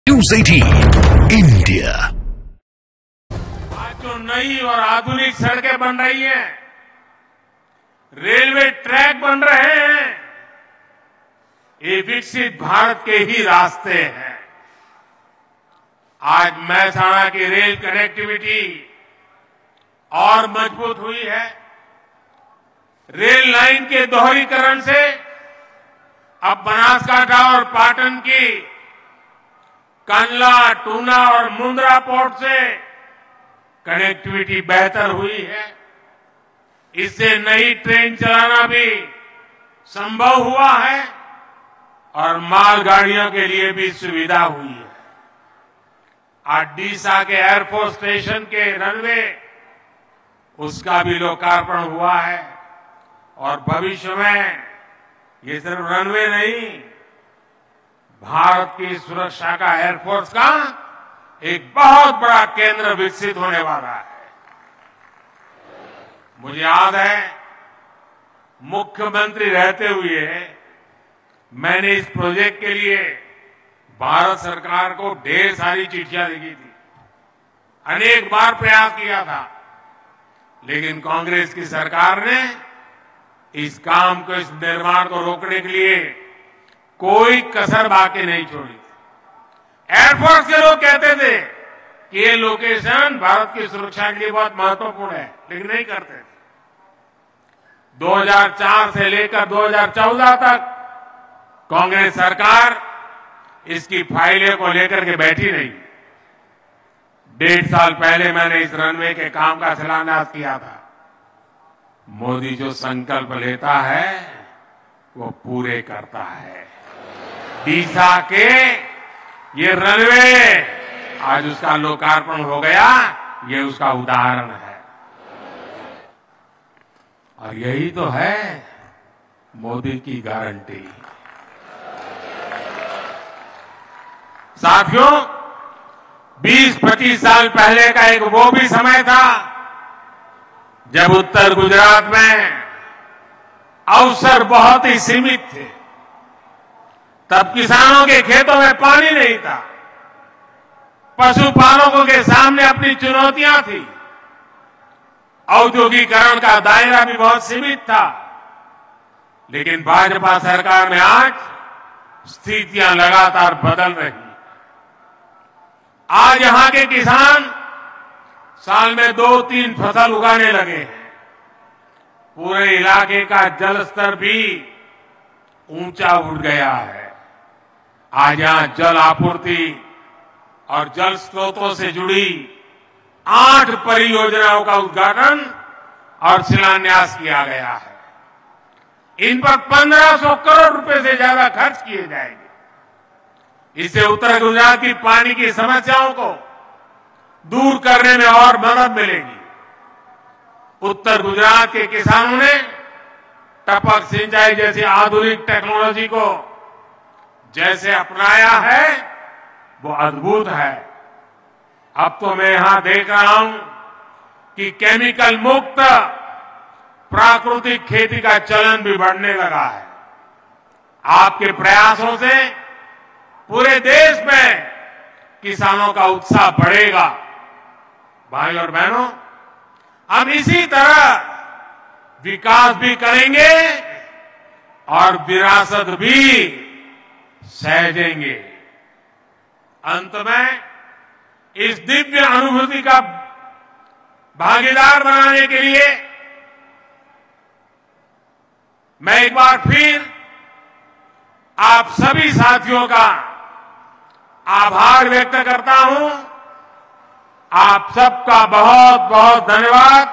News 18 India. आज जो नई और आधुनिक सड़कें बन रही हैं, रेलवे ट्रैक बन रहे हैं, ये विकसित भारत के ही रास्ते हैं। आज महसाणा की रेल कनेक्टिविटी और मजबूत हुई है। रेल लाइन के दोहरीकरण से अब बनासकांठा और पाटन की कंडला, टूना और मुंद्रा पोर्ट से कनेक्टिविटी बेहतर हुई है। इससे नई ट्रेन चलाना भी संभव हुआ है और मालगाड़ियों के लिए भी सुविधा हुई है। आज डीसा के एयरफोर्स स्टेशन के रनवे, उसका भी लोकार्पण हुआ है और भविष्य में ये सिर्फ रनवे नहीं, भारत की सुरक्षा का, एयरफोर्स का एक बहुत बड़ा केंद्र विकसित होने वाला है। मुझे याद है, मुख्यमंत्री रहते हुए मैंने इस प्रोजेक्ट के लिए भारत सरकार को ढेर सारी चिट्ठियां लिखी थी, अनेक बार प्रयास किया था, लेकिन कांग्रेस की सरकार ने इस काम को, इस निर्माण को रोकने के लिए कोई कसर बाकी नहीं छोड़ी। एयरफोर्स के लोग कहते थे कि ये लोकेशन भारत की सुरक्षा के लिए बहुत महत्वपूर्ण है, लेकिन नहीं करते थे। 2004 से लेकर 2014 तक कांग्रेस सरकार इसकी फाइलें को लेकर के बैठी नहीं। 1.5 साल पहले मैंने इस रनवे के काम का शिलान्यास किया था। मोदी जो संकल्प लेता है वो पूरे करता है। डीसा के ये रनवे आज उसका लोकार्पण हो गया, ये उसका उदाहरण है। और यही तो है मोदी की गारंटी। साथियों, 20-25 साल पहले का एक वो भी समय था जब उत्तर गुजरात में अवसर बहुत ही सीमित थे। तब किसानों के खेतों में पानी नहीं था, पशुपालकों के सामने अपनी चुनौतियां थी, औद्योगिकरण का दायरा भी बहुत सीमित था। लेकिन भाजपा सरकार में आज स्थितियां लगातार बदल रही। आज यहां के किसान साल में 2-3 फसल उगाने लगे हैं। पूरे इलाके का जल स्तर भी ऊंचा उठ गया है। आज यहां जल आपूर्ति और जल स्रोतों से जुड़ी 8 परियोजनाओं का उद्घाटन और शिलान्यास किया गया है। इन पर 1500 करोड़ रुपए से ज्यादा खर्च किए जाएंगे। इससे उत्तर गुजरात की पानी की समस्याओं को दूर करने में और मदद मिलेगी। उत्तर गुजरात के किसानों ने टपक सिंचाई जैसी आधुनिक टेक्नोलॉजी को जैसे अपनाया है, वो अद्भुत है। अब तो मैं यहां देख रहा हूं कि केमिकल मुक्त प्राकृतिक खेती का चलन भी बढ़ने लगा है। आपके प्रयासों से पूरे देश में किसानों का उत्साह बढ़ेगा। भाई और बहनों, हम इसी तरह विकास भी करेंगे और विरासत भी सहेजेंगे। अंत में इस दिव्य अनुभूति का भागीदार बनाने के लिए मैं एक बार फिर आप सभी साथियों का आभार व्यक्त करता हूं। आप सबका बहुत बहुत धन्यवाद।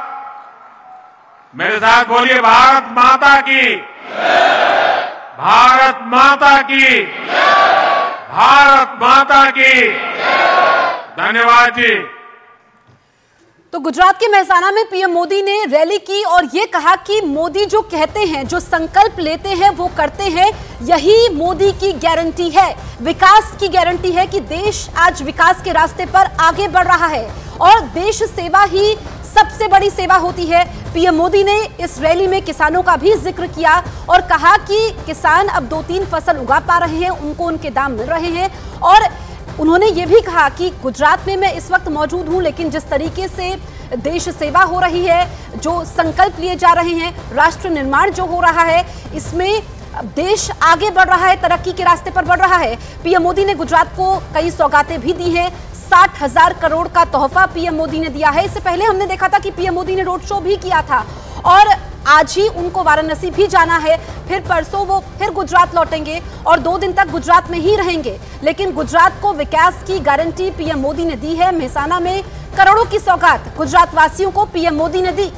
मेरे साथ बोलिए, भारत माता की, भारत माता की, भारत माता की। धन्यवाद जी। तो गुजरात के मेहसाणा में पीएम मोदी ने रैली की और ये कहा कि मोदी जो कहते हैं, जो संकल्प लेते हैं, वो करते हैं। यही मोदी की गारंटी है, विकास की गारंटी है कि देश आज विकास के रास्ते पर आगे बढ़ रहा है और देश सेवा ही सबसे बड़ी सेवा होती है। पीएम मोदी ने इस रैली में किसानों का भी जिक्र किया और कहा कि किसान अब 2-3 फसल उगा पा रहे हैं, उनको उनके दाम मिल रहे हैं और उन्होंने ये भी कहा कि गुजरात में मैं इस वक्त मौजूद हूं, लेकिन जिस तरीके से देश सेवा हो रही है, जो संकल्प लिए जा रहे हैं, राष्ट्र निर्माण जो हो रहा है, इसमें देश आगे बढ़ रहा है, तरक्की के रास्ते पर बढ़ रहा है। पीएम मोदी ने गुजरात को कई सौगातें भी दी हैं। 60,000 करोड़ का तोहफा पीएम मोदी ने दिया है। इससे पहले हमने देखा था कि पीएम मोदी ने रोड शो भी किया था और आज ही उनको वाराणसी भी जाना है, फिर परसों वो फिर गुजरात लौटेंगे और 2 दिन तक गुजरात में ही रहेंगे। लेकिन गुजरात को विकास की गारंटी पीएम मोदी ने दी है। मेहसाना में करोड़ों की सौगात गुजरात वासियों को पीएम मोदी ने दी।